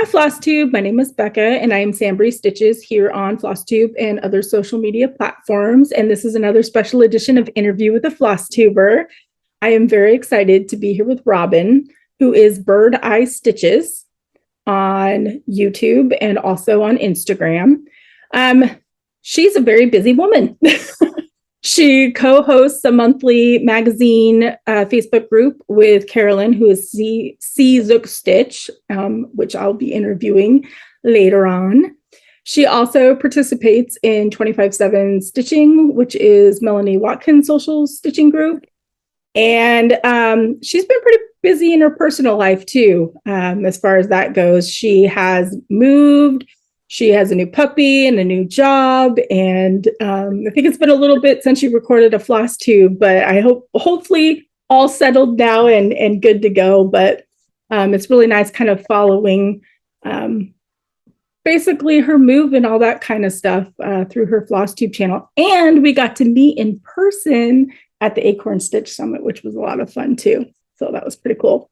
Hi, Flosstube. My name is Becca, and I am SamBrie Stitches here on Flosstube and other social media platforms. And this is another special edition of Interview with a Flosstuber. I am very excited to be here with Robin, who is Bird Eye Stitches on YouTube and also on Instagram. She's a very busy woman. She co-hosts a monthly magazine Facebook group with Carolyn, who is C Zook Stitch, which I'll be interviewing later on. She also participates in 25/7 Stitching, which is Melanie Watkins' social stitching group. And she's been pretty busy in her personal life too, as far as that goes. She has moved. She has a new puppy and a new job. And I think it's been a little bit since she recorded a floss tube, but I hopefully all settled now and good to go. But it's really nice kind of following basically her move and all that kind of stuff through her floss tube channel. And we got to meet in person at the Acorn Stitch Summit, which was a lot of fun too. So that was pretty cool.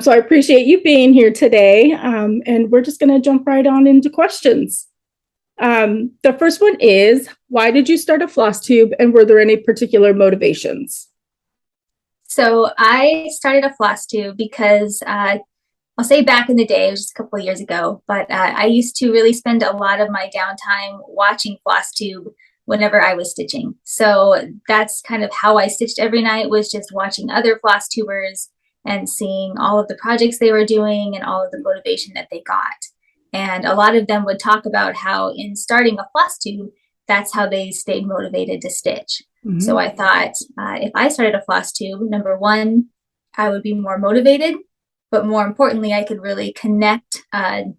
So I appreciate you being here today. And we're just going to jump right on into questions. The first one is, why did you start a floss tube, and were there any particular motivations? So I started a floss tube because I'll say back in the day, it was just a couple of years ago, but I used to really spend a lot of my downtime watching floss tube whenever I was stitching. So that's kind of how I stitched every night, was just watching other floss tubers and seeing all of the projects they were doing and all of the motivation that they got. And a lot of them would talk about how in starting a floss tube, that's how they stayed motivated to stitch. Mm-hmm. So I thought if I started a floss tube, number one, I would be more motivated, but more importantly, I could really connect kind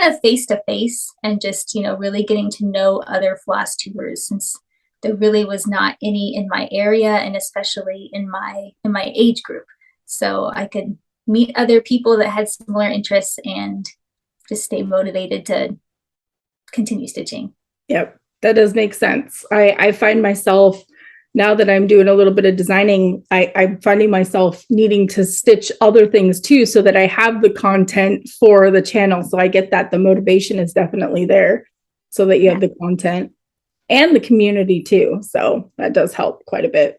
of face to face and just, really getting to know other floss tubers, since there really was not any in my area, and especially in my age group. So I could meet other people that had similar interests and just stay motivated to continue stitching. Yep, that does make sense. I find myself, now that I'm doing a little bit of designing, I'm finding myself needing to stitch other things too, so that I have the content for the channel. So I get that the motivation is definitely there, so that you have the content and the community too. So that does help quite a bit.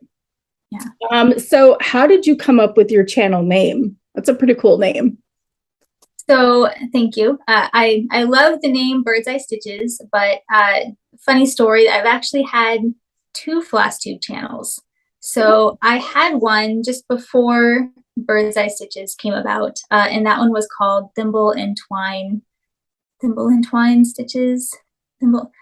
Yeah. So how did you come up with your channel name? That's a pretty cool name. So thank you. I love the name Bird's Eye Stitches, but funny story, I've actually had 2 floss tube channels. So I had one just before Bird's Eye Stitches came about, and that one was called Thimble and Twine Stitches,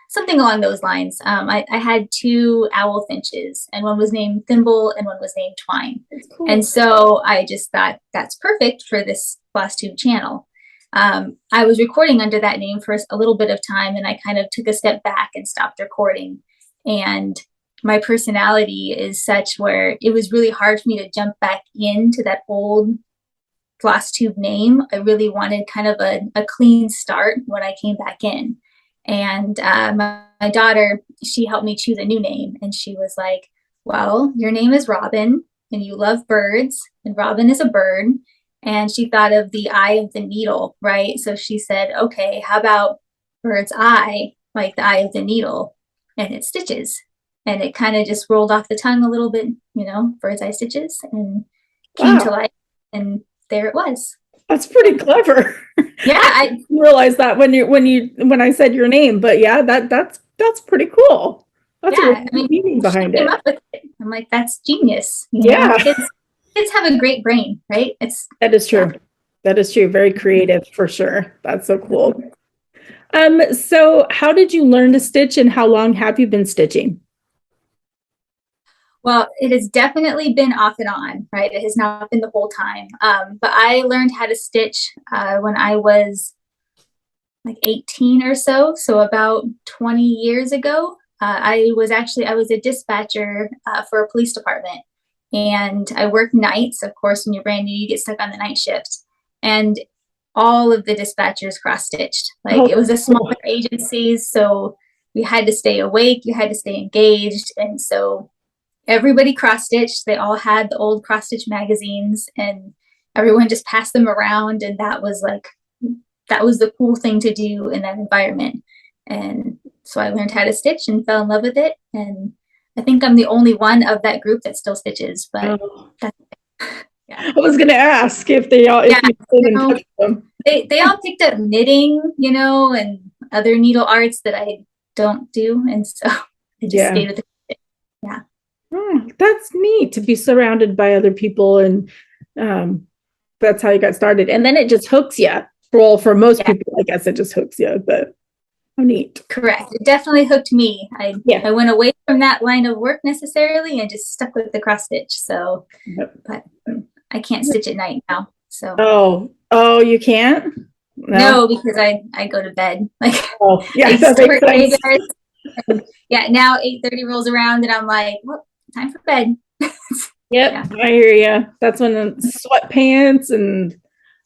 something along those lines. I had 2 owl finches, and one was named Thimble and one was named Twine. Cool. And so I just thought that's perfect for this floss tube channel. I was recording under that name for a little bit of time, and I kind of took a step back and stopped recording. And my personality is such where it was really hard for me to jump back into that old floss tube name. I really wanted kind of a clean start when I came back in. And my daughter, she helped me choose a new name, and she was like, well, your name is Robin and you love birds, and Robin is a bird. And she thought of the eye of the needle, right? So she said, okay, how about bird's eye, like the eye of the needle, and it's stitches. And it kind of just rolled off the tongue a little bit, Bird's Eye Stitches, and came to life. And there it was. That's pretty clever. Yeah, I didn't realize that when I said your name, but yeah, that's pretty cool. That's a meaning behind it. I'm like, that's genius. Yeah, kids have a great brain, right? That is true. That is true. Very creative for sure. That's so cool. So how did you learn to stitch, and how long have you been stitching? Well, it has definitely been off and on, right? It has not been the whole time. But I learned how to stitch when I was like 18 or so. So about 20 years ago, I was a dispatcher for a police department. And I worked nights. Of course, when you're brand new, you get stuck on the night shift. And all of the dispatchers cross-stitched. It was a smaller agency, so we had to stay awake. You had to stay engaged. And so everybody cross-stitched. They all had the old cross-stitch magazines, and everyone just passed them around. And that was like that was the cool thing to do in that environment. And so I learned how to stitch and fell in love with it. And I think I'm the only one of that group that still stitches, but that's, I was going to ask if they all, if you stayed in touch with them. They all picked up knitting, and other needle arts that I don't do. And so I just stayed with it. Yeah. Oh, that's neat to be surrounded by other people. And that's how you got started. And then it just hooks you. Well, for most people, I guess it just hooks you, but how neat. Correct. It definitely hooked me. I went away from that line of work necessarily and just stuck with the cross stitch. So, but I can't stitch at night now. So. Oh, you can't? No, because I go to bed. Like, that makes sense. Now 8:30 rolls around and I'm like, well, time for bed. Yep, I hear you. That's when the sweatpants and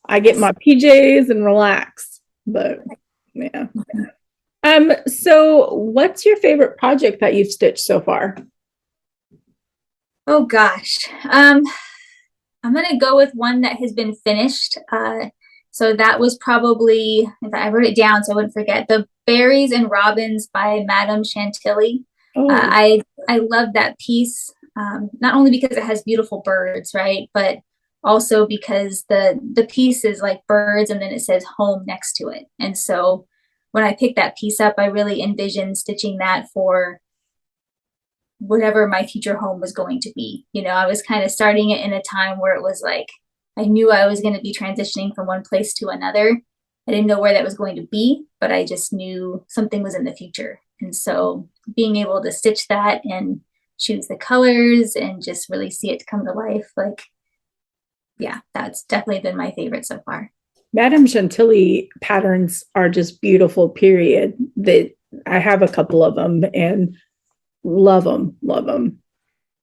I get my PJs and relax. But yeah. So what's your favorite project that you've stitched so far? Oh gosh. I'm gonna go with one that has been finished. So that was probably, if I wrote it down so I wouldn't forget, the Berries and Robins by Madame Chantilly. I love that piece, not only because it has beautiful birds, right, but also because the piece is like birds and then it says home next to it. And so when I picked that piece up, I really envisioned stitching that for whatever my future home was going to be. I was kind of starting it in a time where it was like, I knew I was going to be transitioning from one place to another. I didn't know where that was going to be, but I just knew something was in the future. And so being able to stitch that and choose the colors and just really see it come to life, that's definitely been my favorite so far. Madame Chantilly patterns are just beautiful, period. That I have a couple of them and love them.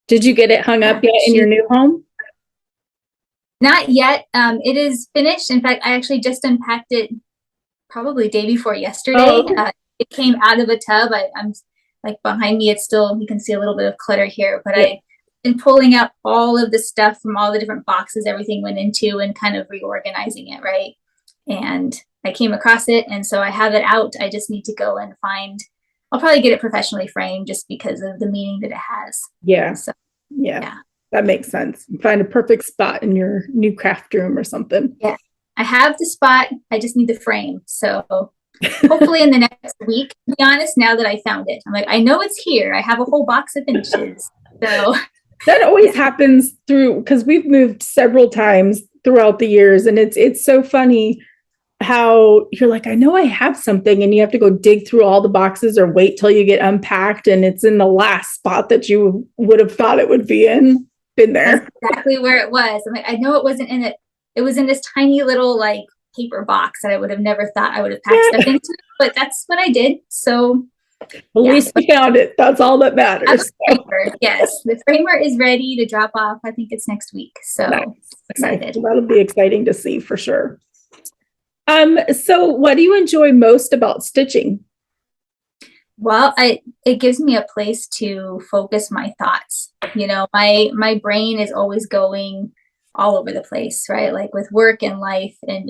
Did you get it hung up yet in your new home? Not yet. It is finished. In fact, I actually just unpacked it probably day before yesterday. It came out of a tub. I'm like behind me, it's still, you can see a little bit of clutter here, but I've been pulling out all of the stuff from all the different boxes everything went into and kind of reorganizing it, right? And I came across it, and so I have it out. I just need to go and I'll probably get it professionally framed just because of the meaning that it has. Yeah. So, yeah. That makes sense. Find a perfect spot in your new craft room or something. Yeah. I have the spot. I just need the frame. So hopefully in the next week, to be honest, now that I found it, I'm like, I know it's here. I have a whole box of finishes. So that always happens because we've moved several times throughout the years. And it's so funny how you're like, I know I have something, and you have to go dig through all the boxes or wait till you get unpacked and it's in the last spot that you would have thought it would be in. Been there. That's exactly where it was. I'm like, I know it wasn't in it. It was in this tiny little like paper box that I would have never thought I would have packed stuff into, but that's what I did. So at least we found it. That's all that matters. Yes, the framer is ready to drop off. I think it's next week. So excited. Nice. That'll be exciting to see for sure. So what do you enjoy most about stitching? Well, it gives me a place to focus my thoughts. My brain is always going all over the place, right? Like with work and life, and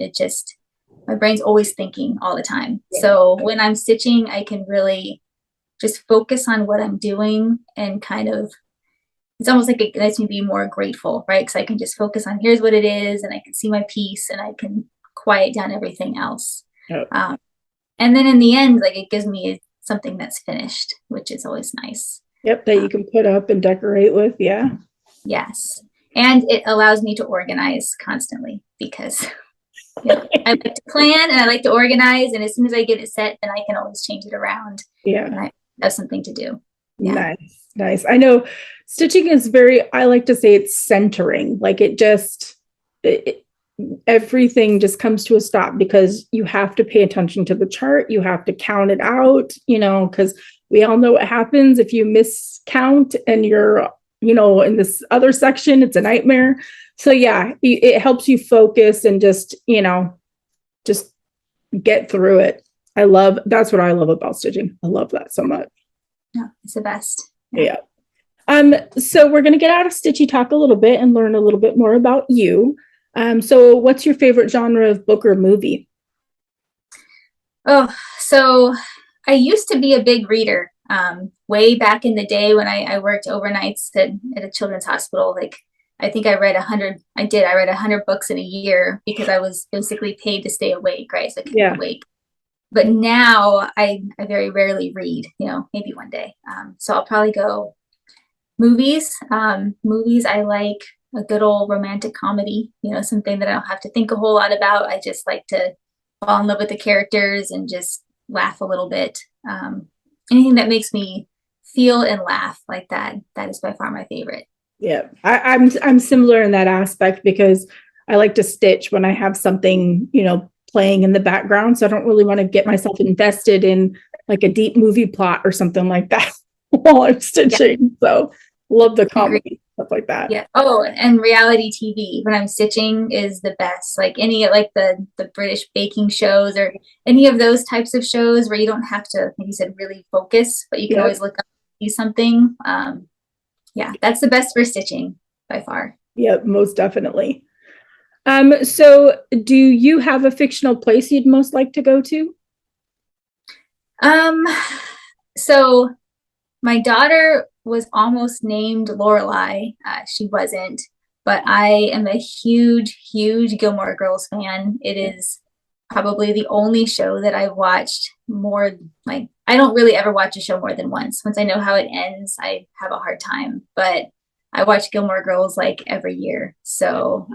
my brain's always thinking all the time. Yeah. So when I'm stitching, I can really just focus on what I'm doing and kind of, it's almost like it lets me be more grateful, right? Because I can just focus on here's what it is, and I can see my piece, and I can quiet down everything else. Oh. And then in the end, like it gives me something that's finished, which is always nice. Yep, that you can put up and decorate with. Yeah. Yes. And it allows me to organize constantly because I like to plan and I like to organize. And as soon as I get it set, then I can always change it around. Yeah. And I have something to do. Yeah. Nice. I know stitching is I like to say it's centering. Like everything just comes to a stop because you have to pay attention to the chart. You have to count it out, because we all know what happens if you miscount and you're, in this other section, it's a nightmare. So yeah, it helps you focus and just get through it. That's what I love about stitching. I love that so much. Yeah, it's the best. Yeah. So we're going to get out of Stitchy talk a little bit and learn a little bit more about you. So what's your favorite genre of book or movie? Oh, so I used to be a big reader. Way back in the day when I worked overnights at a children's hospital, like I think I read 100. I read 100 books in a year because I was basically paid to stay awake, right? So I could be awake. But now I very rarely read, maybe one day. So I'll probably go movies. Movies, I like a good old romantic comedy, something that I don't have to think a whole lot about. I just like to fall in love with the characters and just laugh a little bit. Anything that makes me feel and laugh like that, that is by far my favorite. Yeah, I'm similar in that aspect because I like to stitch when I have something, playing in the background. So I don't really want to get myself invested in like a deep movie plot or something like that while I'm stitching. Yeah. So love the comedy, stuff like that. Yeah. Oh, and reality TV when I'm stitching is the best. Like the British baking shows or any of those types of shows where you don't have to, like you said, really focus, but you can always look up and see something. Yeah, that's the best for stitching by far. Yeah, most definitely. So do you have a fictional place you'd most like to go to? So my daughter was almost named Lorelai. She wasn't, but I am a huge, huge Gilmore Girls fan. It is probably the only show that I've watched more. Like, I don't really ever watch a show more than once. Once I know how it ends, I have a hard time. But I watch Gilmore Girls like every year. So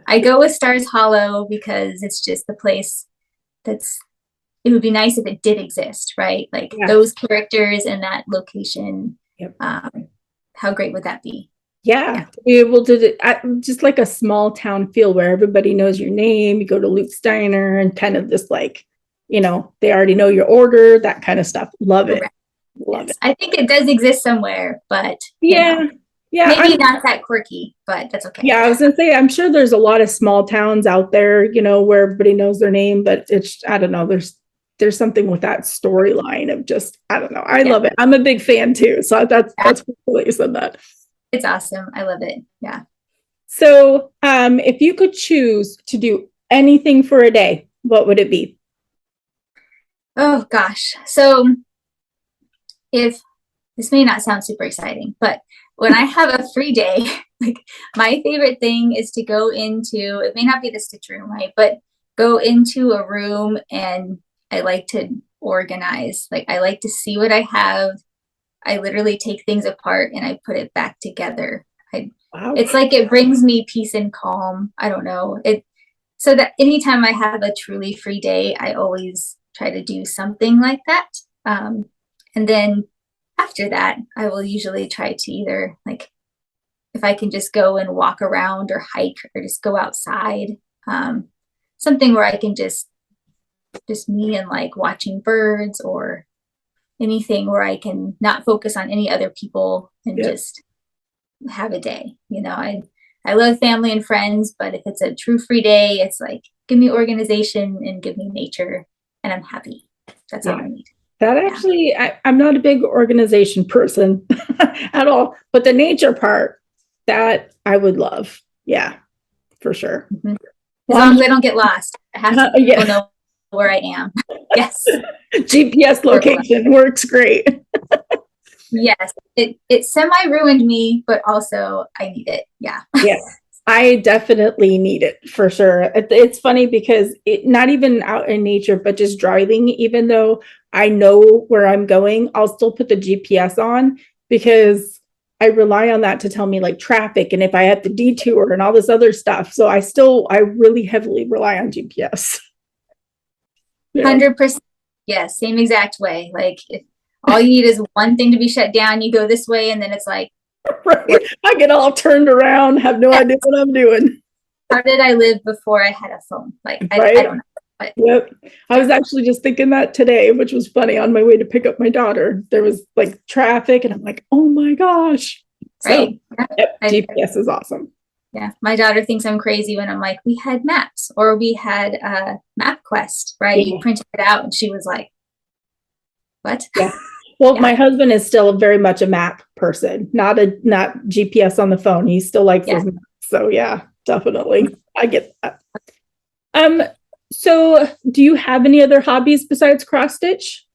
I go with Stars Hollow because it's just the place it would be nice if it did exist, right? Like those characters and that location. Yep. How great would that be? Yeah. To be able to just like a small town feel where everybody knows your name. You go to Luke's Diner and kind of just like, they already know your order, that kind of stuff. Love it. Love it. I think it does exist somewhere, but yeah, maybe not that quirky, but that's okay. Yeah, I was gonna say, I'm sure there's a lot of small towns out there, where everybody knows their name, but I don't know, there's something with that storyline of just, I don't know. I love it. I'm a big fan too. So that's cool that you said that. It's awesome. I love it. Yeah. So if you could choose to do anything for a day, what would it be? Oh gosh. So if this may not sound super exciting, but when I have a free day, like my favorite thing is to go into, it may not be the stitch room, right? But go into a room and I like to organize. Like I like to see what I have. I literally take things apart and I put it back together. Wow. It's like it brings me peace and calm. I don't know. So that anytime I have a truly free day, I always try to do something like that. And then after that, I will usually try to either like if I can just go and walk around or hike or just go outside, something where I can just me and like watching birds or anything where I can not focus on any other people and just have a day. I love family and friends, but if it's a true free day, it's like give me organization and give me nature and I'm happy. That's all I need. That actually, I'm not a big organization person at all, but the nature part, that I would love. Yeah, for sure. Mm-hmm. As long as I don't get lost, I have to know where I am. Yes. GPS location works great. Yes, it semi-ruined me, but also I need it. Yeah. Yeah. I definitely need it for sure. It's funny because not even out in nature, but just driving, even though I know where I'm going, I'll still put the GPS on because I rely on that to tell me like traffic and if I have to detour and all this other stuff. So I really heavily rely on GPS. 100%. Yes, same exact way. Like if all you need is one thing to be shut down, you go this way and then it's like, right. I get all turned around, have no idea what I'm doing. How did I live before I had a phone? Like, I don't know. But, yep. I was actually just thinking that today, which was funny. On my way to pick up my daughter, there was like traffic and I'm like, oh my gosh. Right. So, yep, GPS is awesome. Yeah. My daughter thinks I'm crazy when I'm like, we had maps or we had MapQuest, right? Yeah. You printed it out and she was like, what? Yeah. Well, my husband is still very much a map person, not GPS on the phone. He still likes those maps. So yeah, definitely. I get that. So do you have any other hobbies besides cross stitch?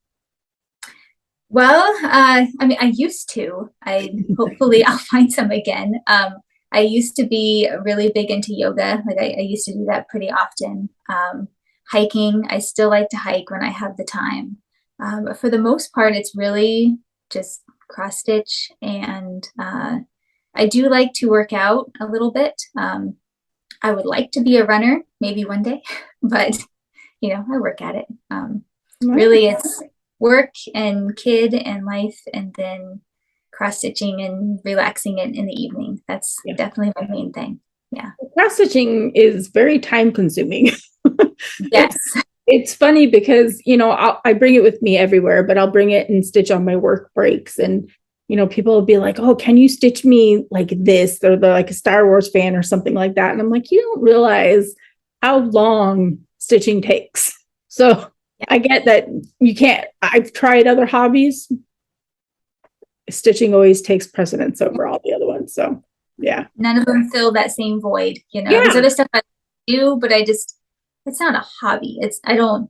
Well, I mean, I used to. I hopefully I'll find some again. I used to be really big into yoga. Like I used to do that pretty often. Hiking, I still like to hike when I have the time. But for the most part, it's really just cross stitch, and I do like to work out a little bit. I would like to be a runner, maybe one day, but I work at it. Really, it's work and kid and life, and then cross stitching and relaxing it in the evening. That's definitely my main thing. Yeah. Cross stitching is very time consuming. Yes. It's funny because, I bring it with me everywhere, but I'll bring it and stitch on my work breaks. And, people will be like, oh, can you stitch me like this? Or they're like a Star Wars fan or something like that. And I'm like, you don't realize how long stitching takes. So I get that you can't. I've tried other hobbies. Stitching always takes precedence over all the other ones. So yeah. None of them fill that same void. There's other stuff I do, but it's not a hobby. I don't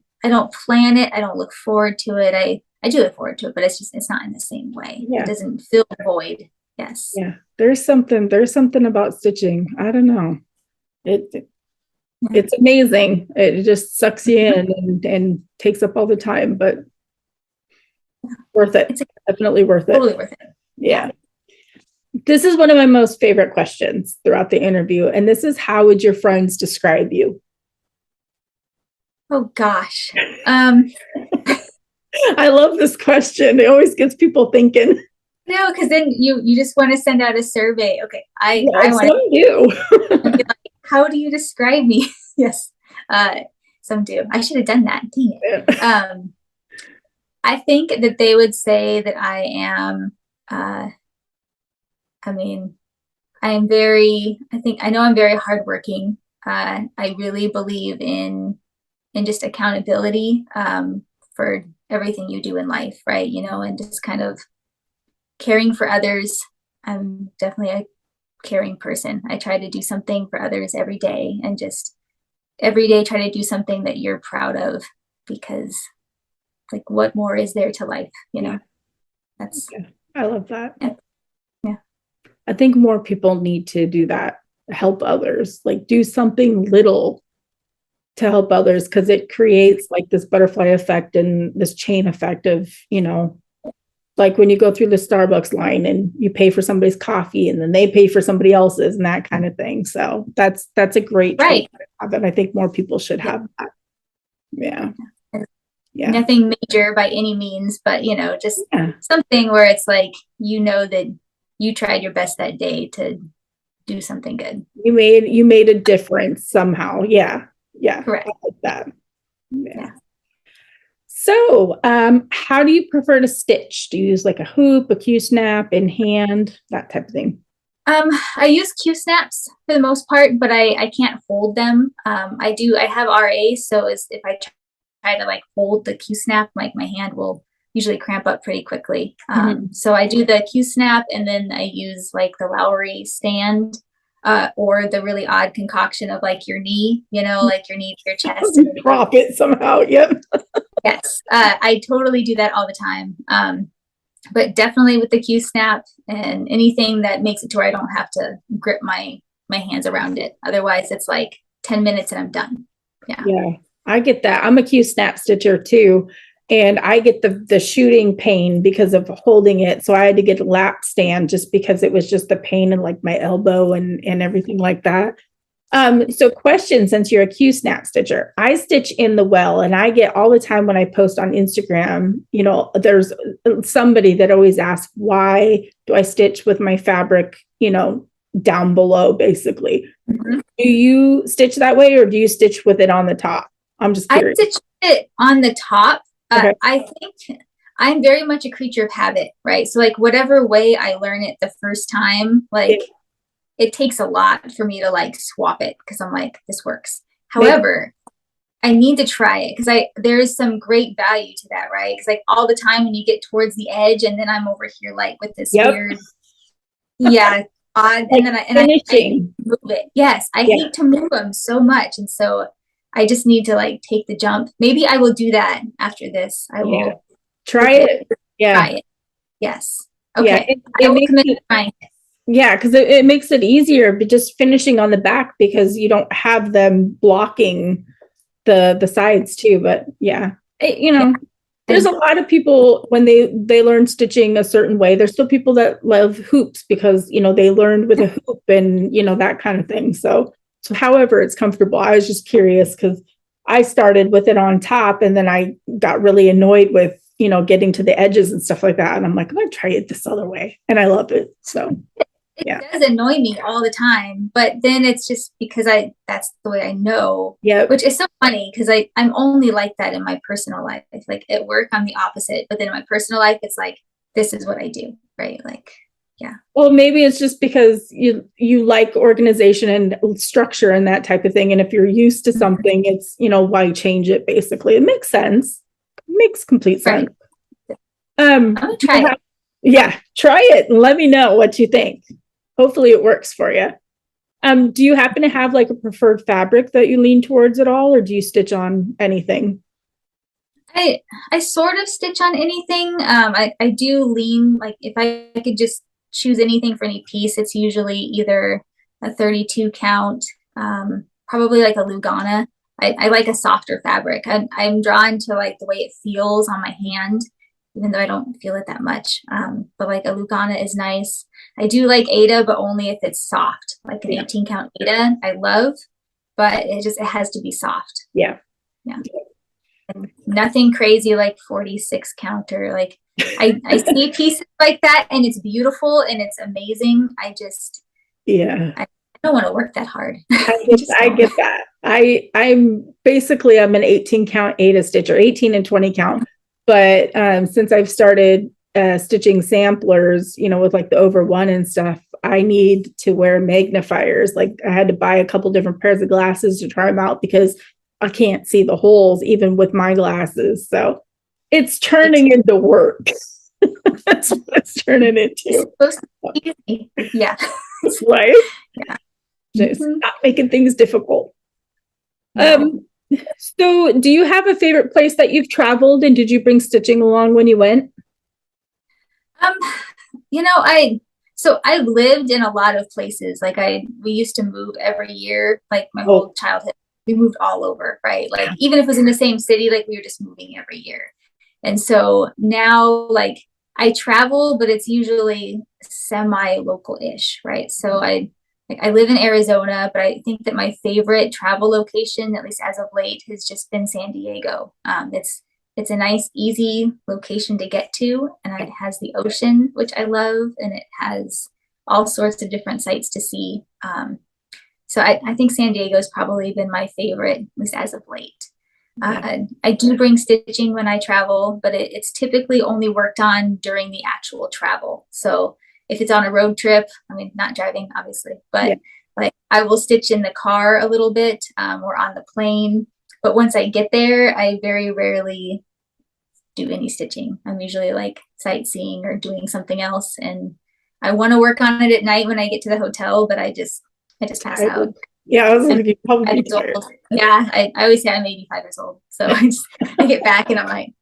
plan it. I don't look forward to it. I do look forward to it, but it's not in the same way. It doesn't fill the void. Yes. Yeah. There's something about stitching. I don't know. It's amazing. It just sucks you in and takes up all the time, but worth it. It's definitely worth it. Totally worth it. Yeah. This is one of my most favorite questions throughout the interview. And this is, how would your friends describe you? Oh gosh. I love this question. It always gets people thinking. No, because then you just want to send out a survey. Okay. I want to do. Like, how do you describe me? Yes. Some do. I should have done that. Dang it. I think that they would say that I am, I know I'm very hardworking. I really believe in just accountability for everything you do in life, right? And just kind of caring for others. I'm definitely a caring person. I try to do something for others every day, and just every day try to do something that you're proud of, because like, what more is there to life? I love that. Yeah. I think more people need to do that, help others, like do something little to help others, because it creates like this butterfly effect and this chain effect of, like when you go through the Starbucks line and you pay for somebody's coffee and then they pay for somebody else's and that kind of thing. So that's a great right. And I think more people should have that. Yeah. Yeah. Nothing major by any means, but just something where it's like, that you tried your best that day to do something good. You made a difference somehow. Yeah. Yeah. Correct. I like that. Yeah. So, how do you prefer to stitch? Do you use like a hoop, a Q-snap, in hand, that type of thing? I use Q-snaps for the most part, but I can't hold them. I have RA, so if I try to like hold the Q-snap, like my hand will usually cramp up pretty quickly. So I do the Q-snap, and then I use like the Lowry stand, or the really odd concoction of like your knee, like your knee to your chest. And drop it somehow. Yep. Yes. I totally do that all the time. But definitely with the Q-snap, and anything that makes it to where I don't have to grip my hands around it. Otherwise it's like 10 minutes and I'm done. Yeah. Yeah. I get that. I'm a Q-snap stitcher too. And I get the shooting pain because of holding it. So I had to get a lap stand just because it was just the pain in like my elbow and everything like that. So question, since you're a Q-snap stitcher, I stitch in the well, and I get all the time when I post on Instagram, there's somebody that always asks, why do I stitch with my fabric, down below, basically. Mm-hmm. Do you stitch that way, or do you stitch with it on the top? I'm just curious. I stitch it on the top. Okay. I think I'm very much a creature of habit, right? So like whatever way I learn it the first time, like it takes a lot for me to like swap it, because I'm like, this works. However, I need to try it, because there is some great value to that, right? Because like all the time when you get towards the edge, and then I'm over here like with this weird, odd, and then I move it. Yes, I hate to move them so much, and so I just need to like take the jump. Maybe I will do that after this. I will try it. Yeah. Try it. Yes. Yeah. Okay. It I will makes commit it, to trying it. yeah, because it makes it easier, but just finishing on the back because you don't have them blocking the sides too. But yeah, you know, there's a lot of people when they learn stitching a certain way. There's still people that love hoops because they learned with a hoop and that kind of thing. So however it's comfortable. I was just curious because I started with it on top and then I got really annoyed with getting to the edges and stuff like that. And I'm like, I'm gonna try it this other way, and I love it. So. It does annoy me all the time, but then it's just because that's the way I know. Yeah. Which is so funny because I'm only like that in my personal life. Like at work, I'm the opposite. But then in my personal life, it's like, this is what I do, right? Like, yeah. Well, maybe it's just because you like organization and structure and that type of thing. And if you're used to something, it's, why change it basically? It makes sense. It makes complete sense. Right. I'm gonna try it. Yeah, try it and let me know what you think. Hopefully it works for you. Do you happen to have like a preferred fabric that you lean towards at all, or do you stitch on anything? I sort of stitch on anything. I do lean, like if I could just choose anything for any piece, it's usually either a 32 count, probably like a Lugana. I like a softer fabric. I'm drawn to like the way it feels on my hand, even though I don't feel it that much. But like a Lugana is nice. I do like Aida, but only if it's soft, like an 18 count Aida. I love, but it has to be soft. Yeah. And nothing crazy like 46 counter. Like I see pieces like that and it's beautiful and it's amazing. I don't want to work that hard. I get that. I'm an 18 count Aida stitcher, 18 and 20 count. But since I've started stitching samplers, with like the over one and stuff, I need to wear magnifiers. Like I had to buy a couple different pairs of glasses to try them out because I can't see the holes even with my glasses. So it's turning into work. That's what it's turning into. Yeah. Right? Yeah. Just not making things difficult. No. So do you have a favorite place that you've traveled, and did you bring stitching along when you went? I've lived in a lot of places. Like we used to move every year, like my whole childhood. We moved all over, right? Like even if it was in the same city, like we were just moving every year. And so now like I travel, but it's usually semi-local-ish, right? So I live in Arizona, but I think that my favorite travel location, at least as of late, has just been San Diego. It's a nice, easy location to get to, and it has the ocean, which I love, and it has all sorts of different sights to see. So I think San Diego's probably been my favorite, at least as of late. I do bring stitching when I travel, but it's typically only worked on during the actual travel. So if it's on a road trip, I mean, not driving, obviously, but like I will stitch in the car a little bit or on the plane. But once I get there, I very rarely do any stitching. I'm usually like sightseeing or doing something else. And I want to work on it at night when I get to the hotel, but I just pass out. Yeah, I was like, you probably yeah, I always say I'm 85 years old. So I get back and I'm like,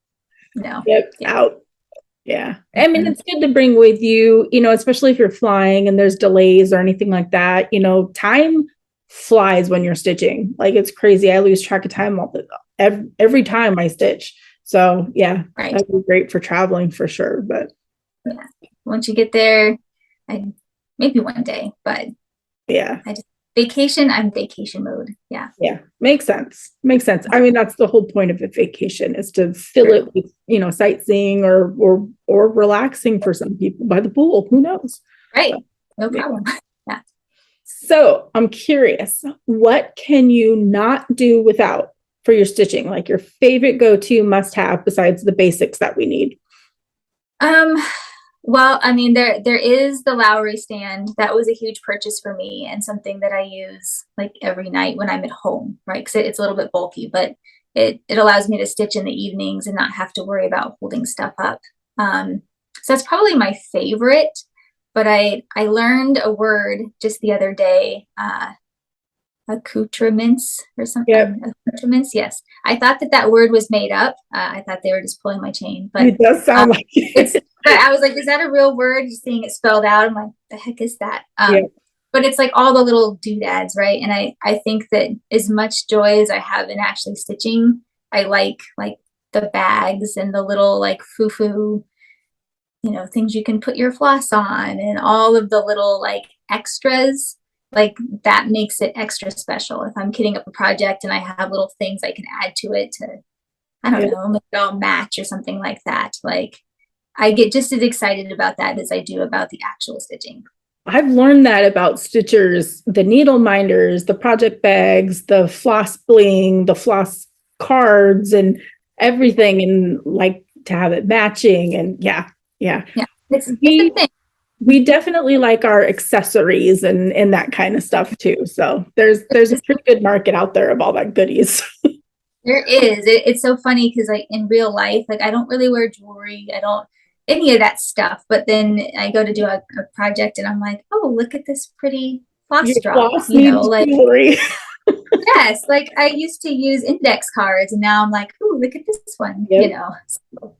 no. Out. Yeah. I mean, it's good to bring with you, especially if you're flying and there's delays or anything like that. Time flies when you're stitching. Like it's crazy. I lose track of time every time I stitch. So yeah, that'd be great for traveling for sure. But once you get there, maybe one day, but I'm vacation mode. Yeah. Makes sense. I mean, that's the whole point of a vacation is to fill it with, sightseeing or relaxing for some people by the pool. Who knows? Right. No problem. Yeah. So I'm curious, what can you not do without for your stitching? Like your favorite go-to must have besides the basics that we need? Well, I mean, there is the Lowry stand. That was a huge purchase for me and something that I use like every night when I'm at home, right? Because it's a little bit bulky, but it allows me to stitch in the evenings and not have to worry about holding stuff up. So that's probably my favorite. But I learned a word just the other day. accoutrements or something. Yep. Accoutrements, yes. I thought that word was made up. I thought they were just pulling my chain, but it does sound like it's. But I was like, is that a real word? Just seeing it spelled out, I'm like, the heck is that? Yeah. But it's like all the little doodads, right? And I think that as much joy as I have in actually stitching, I like the bags and the little like foo-foo, things you can put your floss on and all of the little like extras. Like that makes it extra special. If I'm kitting up a project and I have little things I can add to it to, I don't know, make it all match or something like that. Like I get just as excited about that as I do about the actual stitching. I've learned that about stitchers, the needle minders, the project bags, the floss bling, the floss cards, and everything, and like to have it matching. And yeah. It's a thing. We definitely like our accessories and that kind of stuff too. So there's a pretty good market out there of all that goodies. There is. It's so funny because like in real life, like I don't really wear jewelry. I don't any of that stuff. But then I go to do a project and I'm like, oh, look at this pretty floss drop. Like jewelry. yes, like I used to use index cards and now I'm like, oh, look at this one. Yep.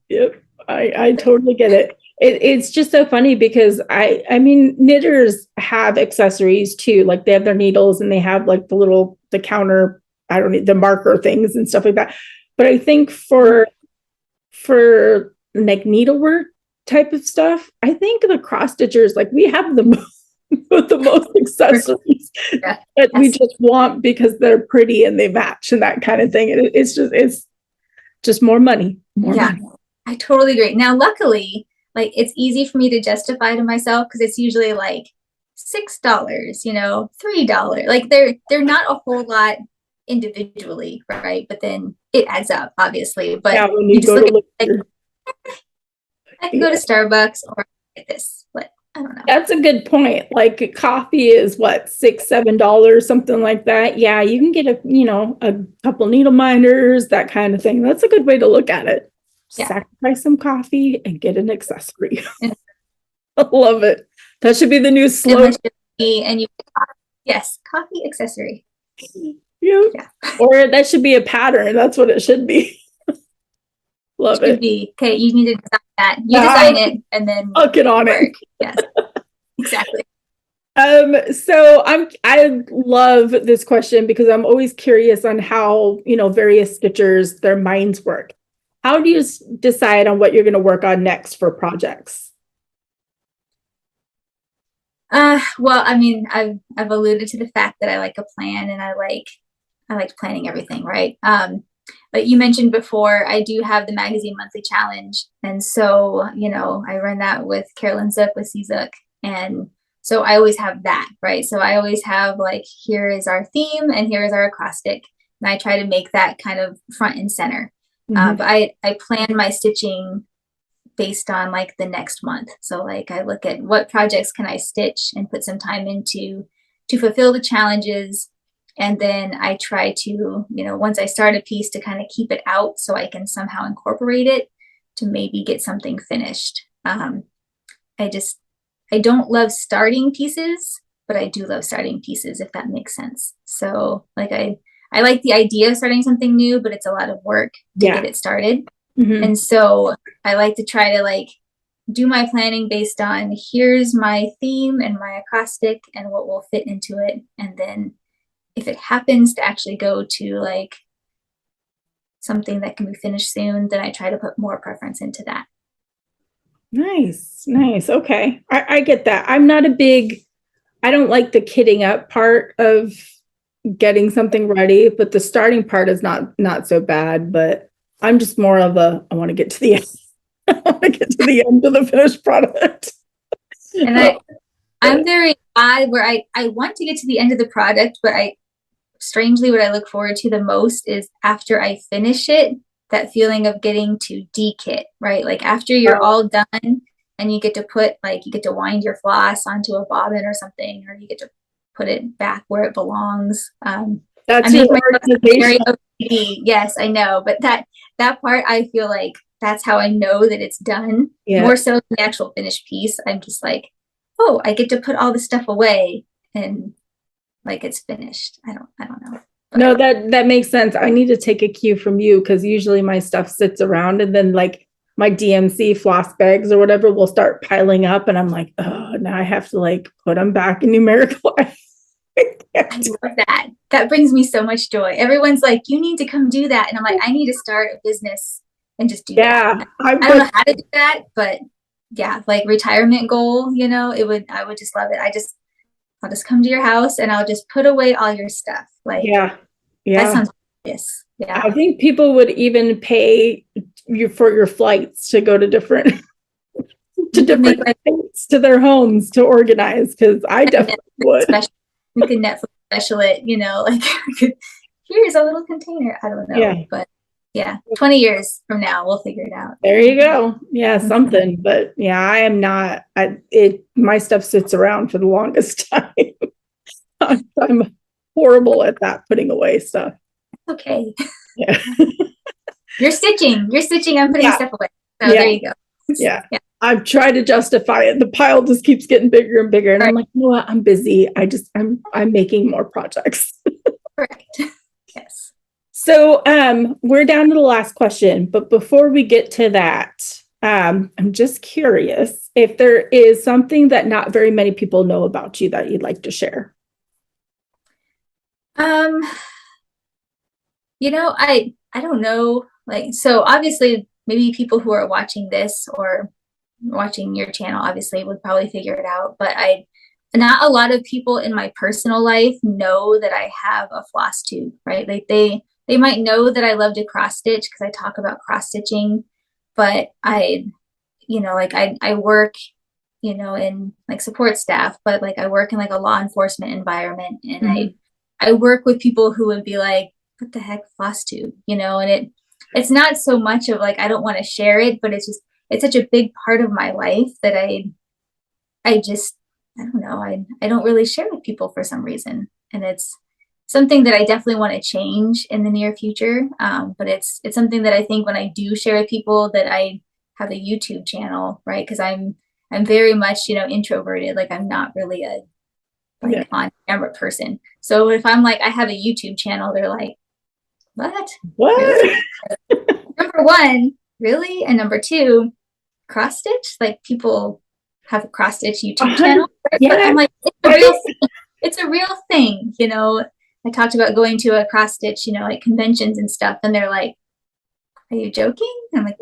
Yep. I totally get it. It's just so funny because I mean knitters have accessories too. Like they have their needles and they have like the counter, I don't need the marker things and stuff like that. But I think for like needlework type of stuff, I think the cross stitchers, like we have the most accessories that we just want because they're pretty and they match and that kind of thing. And it's just more money. Money. I totally agree. Now, luckily, like it's easy for me to justify to myself because it's usually like $6, $3. Like they're not a whole lot individually, right? But then it adds up, obviously. But when you just go to I can go to Starbucks or get this, but I don't know. That's a good point. Like coffee is what, $6, $7, something like that. Yeah, you can get a couple needle minders, that kind of thing. That's a good way to look at it. Yeah. Sacrifice some coffee and get an accessory. I love it. That should be the new slogan. Yes, coffee accessory. Yeah. Or that should be a pattern. That's what it should be. Love it. Be. Okay, you need to design that. You design it and then I'll get on it. Yes. Exactly. So I love this question because I'm always curious on how, various stitchers, their minds work. How do you decide on what you're going to work on next for projects? Well, I mean, I've alluded to the fact that I like a plan and I like planning everything, right? But you mentioned before, I do have the magazine monthly challenge. And so, I run that with Carolyn Zook with CZook. And so I always have that, right? So I always have like, here is our theme and here is our acrostic. And I try to make that kind of front and center. But I plan my stitching based on like the next month. So like I look at what projects can I stitch and put some time into to fulfill the challenges. And then I try to, once I start a piece to kind of keep it out so I can somehow incorporate it to maybe get something finished. I don't love starting pieces, but I do love starting pieces, if that makes sense. So like I like the idea of starting something new, but it's a lot of work to get it started. And so I like to try to like do my planning based on here's my theme and my acrostic and what will fit into it. And then if it happens to actually go to like something that can be finished soon, then I try to put more preference into that. Nice. Okay. I get that. I don't like the kitting up part of getting something ready, but the starting part is not so bad, but I'm just more of I want to get to the end. I want to get to the end of the finished product. And I'm very odd where I want to get to the end of the product, but strangely, what I look forward to the most is after I finish it, that feeling of getting to dekit, right? Like after you're all done and you get to wind your floss onto a bobbin or something, or you get to put it back where it belongs. That's your organization. Yes, I know. But that part, I feel like that's how I know that it's done. Yeah. More so than the actual finished piece. I'm just like, oh, I get to put all this stuff away and like it's finished. I don't know. But no, that makes sense. I need to take a cue from you because usually my stuff sits around and then like my DMC floss bags or whatever will start piling up and I'm like, oh, now I have to like put them back in numerical. I love that. That brings me so much joy. Everyone's like, you need to come do that. And I'm like, I need to start a business and just do that. I don't know how to do that, but yeah, like retirement goal, you know, I would just love it. I'll just come to your house and I'll just put away all your stuff. Like, yeah. That sounds yes. Yeah. I think people would even pay you for your flights to go to different states, to their homes to organize because I definitely would. We could Netflix special it, you know, like here's a little container. I don't know. Yeah. But yeah, 20 years from now, we'll figure it out. There you go. Yeah, something. But yeah, I am not, my stuff sits around for the longest time. I'm horrible at that, putting away stuff. Okay. Yeah. You're stitching. I'm putting stuff away. So there you go. Yeah. I've tried to justify it. The pile just keeps getting bigger and bigger. And I'm like, you know what? I'm busy. I'm making more projects. Correct. Yes. So we're down to the last question, but before we get to that, I'm just curious if there is something that not very many people know about you that you'd like to share. You know, I don't know. Like, so obviously maybe people who are watching this or watching your channel obviously would probably figure it out, but not a lot of people in my personal life know that I have a floss tube, right? Like they might know that I love to cross stitch because I talk about cross stitching, but I work, you know, in like support staff, but like I work in like a law enforcement environment and I work with people who would be like, what the heck, floss tube, you know, and it's not so much of like, I don't want to share it, but it's such a big part of my life that I don't know, I don't really share with people for some reason. And it's something that I definitely want to change in the near future. But it's something that I think when I do share with people that I have a YouTube channel, right? Because I'm very much, you know, introverted. Like I'm not really a on camera person. So if I'm like, I have a YouTube channel, they're like, what? Really? Number one, really? And number two, cross stitch? Like people have a cross stitch YouTube channel. Right? Yeah. But I'm like, it's a real thing, you know. I talked about going to a cross stitch, you know, like conventions and stuff, and they're like, are you joking? I'm like,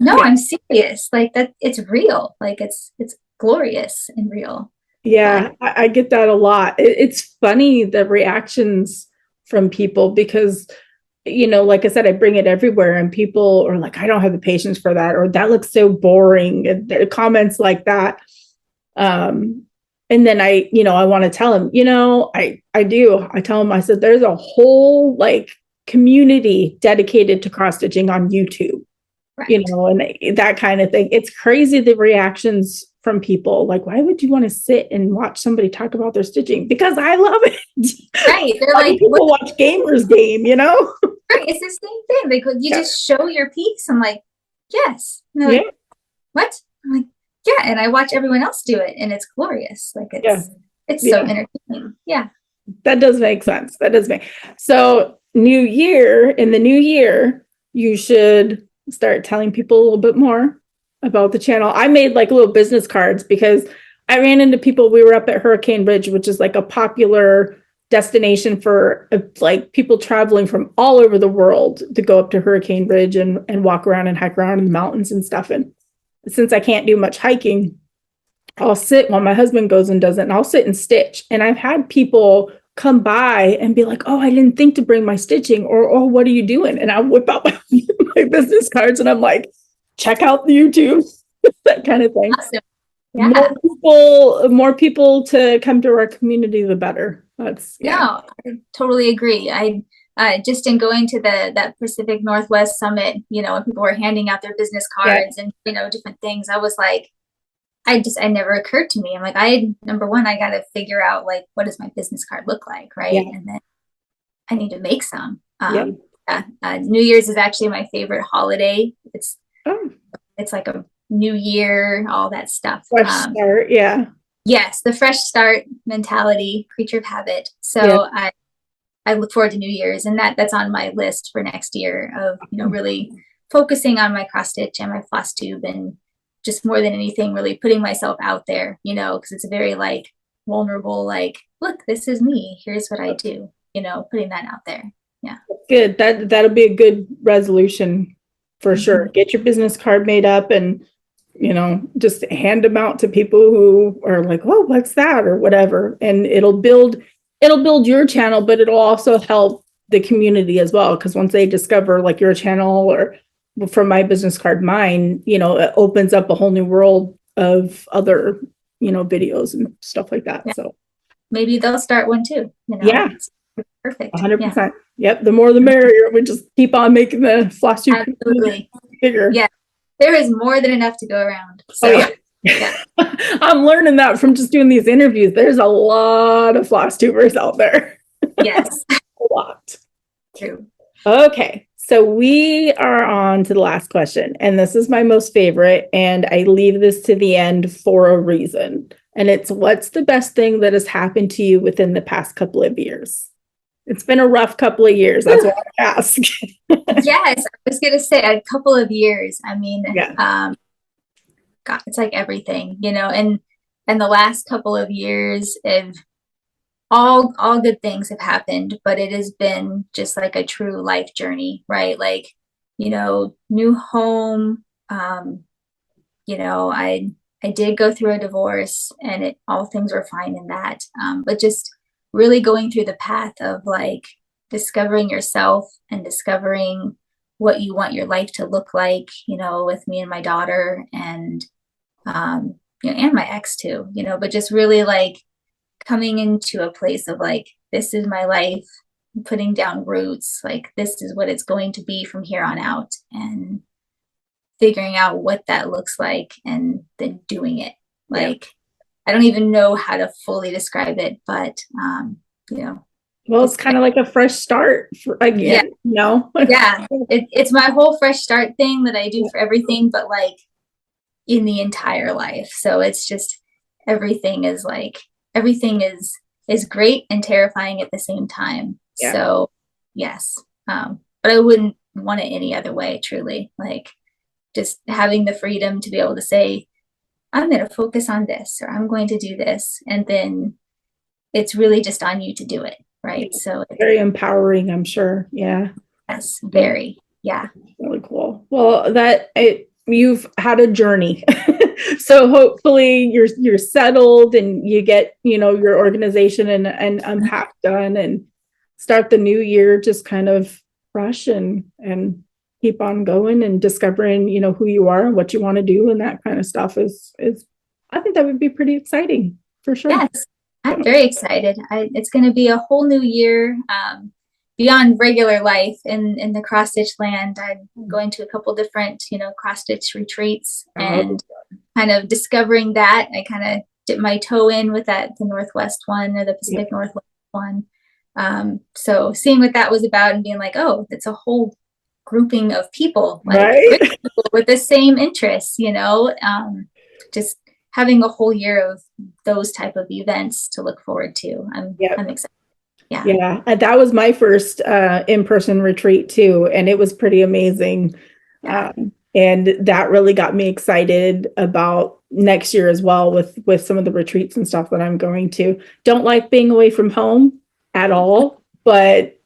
no, I'm serious. Like that, it's real. Like it's glorious and real. Yeah, I get that a lot. It's funny, the reactions from people because, you know, like I said, I bring it everywhere and people are like, I don't have the patience for that, or that looks so boring, and comments like that. And then I want to tell them, you know, I tell them, I said, there's a whole like community dedicated to cross stitching on YouTube, right. You know, and that kind of thing. It's crazy, the reactions from people. Like, why would you want to sit and watch somebody talk about their stitching? Because I love it. Right. They're like, people watch Gamers Game, you know? Right. It's the same thing. Like, you just show your piece. I'm like, yes. And they're like, what? I'm like, yeah. And I watch everyone else do it and it's glorious. Like it's so entertaining. Yeah. That does make sense. So in the new year, you should start telling people a little bit more about the channel. I made like little business cards because I ran into people. We were up at Hurricane Ridge, which is like a popular destination for like people traveling from all over the world to go up to Hurricane Ridge and walk around and hike around in the mountains and stuff. And since I can't do much hiking, I'll sit while my husband goes and does it, and I'll sit and stitch. And I've had people come by and be like, oh, I didn't think to bring my stitching, or, oh, what are you doing? And I'll whip out my business cards and I'm like, check out the YouTube, that kind of thing. Awesome. Yeah. More people to come to our community, the better. No, I totally agree. I just in going to that Pacific Northwest Summit, you know, when people were handing out their business cards and, you know, different things, I was like, I never occurred to me. I'm like, number one, I got to figure out like, what does my business card look like? Right. Yeah. And then I need to make some. New Year's is actually my favorite holiday. It's like a new year, all that stuff. Fresh start, yeah. Yes, the fresh start mentality, creature of habit. So I look forward to New Year's, and that's on my list for next year of, really focusing on my cross stitch and my floss tube, and just more than anything, really putting myself out there, because it's a very like vulnerable, like, look, this is me. Here's what I do, putting that out there. Yeah. Good. That'll be a good resolution for sure. Get your business card made up and, just hand them out to people who are like, oh, what's that or whatever. And it'll build your channel, but it'll also help the community as well. Because once they discover like your channel, or from my business card, mine, it opens up a whole new world of other, videos and stuff like that. Yeah. So maybe they'll start one too. Yeah. Perfect. 100%. Yeah. Yep. The more the merrier. We just keep on making the floss tube bigger. Yeah. There is more than enough to go around. So, yeah. I'm learning that from just doing these interviews. There's a lot of floss tubers out there. Yes. A lot. True. Okay. So we are on to the last question. And this is my most favorite. And I leave this to the end for a reason. And it's, what's the best thing that has happened to you within the past couple of years? It's been a rough couple of years. That's why I ask. Yes, I was going to say a couple of years. I mean, God, it's like everything, and the last couple of years of all good things have happened, but it has been just like a true life journey, right? Like, new home, I did go through a divorce, and all things were fine in that. But just really going through the path of like discovering yourself and discovering what you want your life to look like, with me and my daughter, and and my ex too, but just really like coming into a place of like, this is my life, putting down roots, like this is what it's going to be from here on out, and figuring out what that looks like, and then doing it. Like, I don't even know how to fully describe it, but well, it's kind of like a fresh start again. Yeah, it's my whole fresh start thing that I do for everything, but like in the entire life. So it's just everything is great and terrifying at the same time. So yes, but I wouldn't want it any other way, truly. Like, just having the freedom to be able to say, I'm going to focus on this, or I'm going to do this. And then it's really just on you to do it. Right. So very empowering, I'm sure. Yeah. Yes. Very. Yeah. Really cool. Well, you've had a journey. So hopefully you're settled, and you get, your organization and unpack done, and start the new year just kind of fresh, and keep on going and discovering, who you are and what you want to do, and that kind of stuff is I think that would be pretty exciting for sure. Yes, I'm very excited. It's going to be a whole new year, beyond regular life in the cross stitch land. I'm going to a couple different, cross stitch retreats, and kind of discovering that. I kind of dipped my toe in with the Northwest one, or the Pacific Northwest one. So seeing what that was about, and being like, oh, it's a whole grouping of people, like people with the same interests, just having a whole year of those type of events to look forward to. I'm excited. Yeah. That was my first in-person retreat too, and it was pretty amazing. And that really got me excited about next year as well, with some of the retreats and stuff that I'm going to. Don't like being away from home at all, but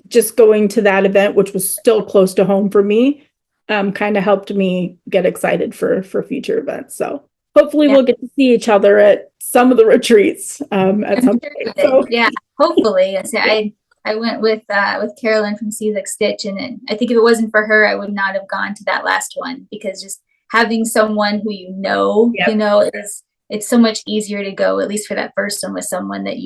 just going to that event, which was still close to home for me, kind of helped me get excited for future events. So hopefully we'll get to see each other at some of the retreats at some point. So. Yeah, hopefully. I went with Carolyn from Stitch, and I think if it wasn't for her, I would not have gone to that last one, because just having someone who it's so much easier to go, at least for that first one, with someone that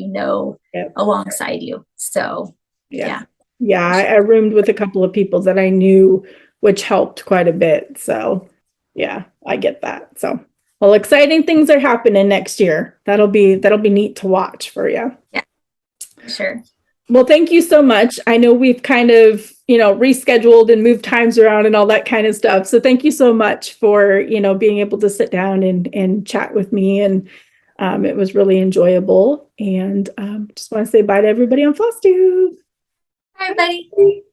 alongside you. So I roomed with a couple of people that I knew, which helped quite a bit. So yeah, I get that. So, well, exciting things are happening next year. That'll be neat to watch for you. Yeah, sure. Well, thank you so much. I know we've kind of, rescheduled and moved times around and all that kind of stuff. So thank you so much for, being able to sit down and chat with me. And It was really enjoyable, and just want to say bye to everybody on Flosstube. Hi, everybody.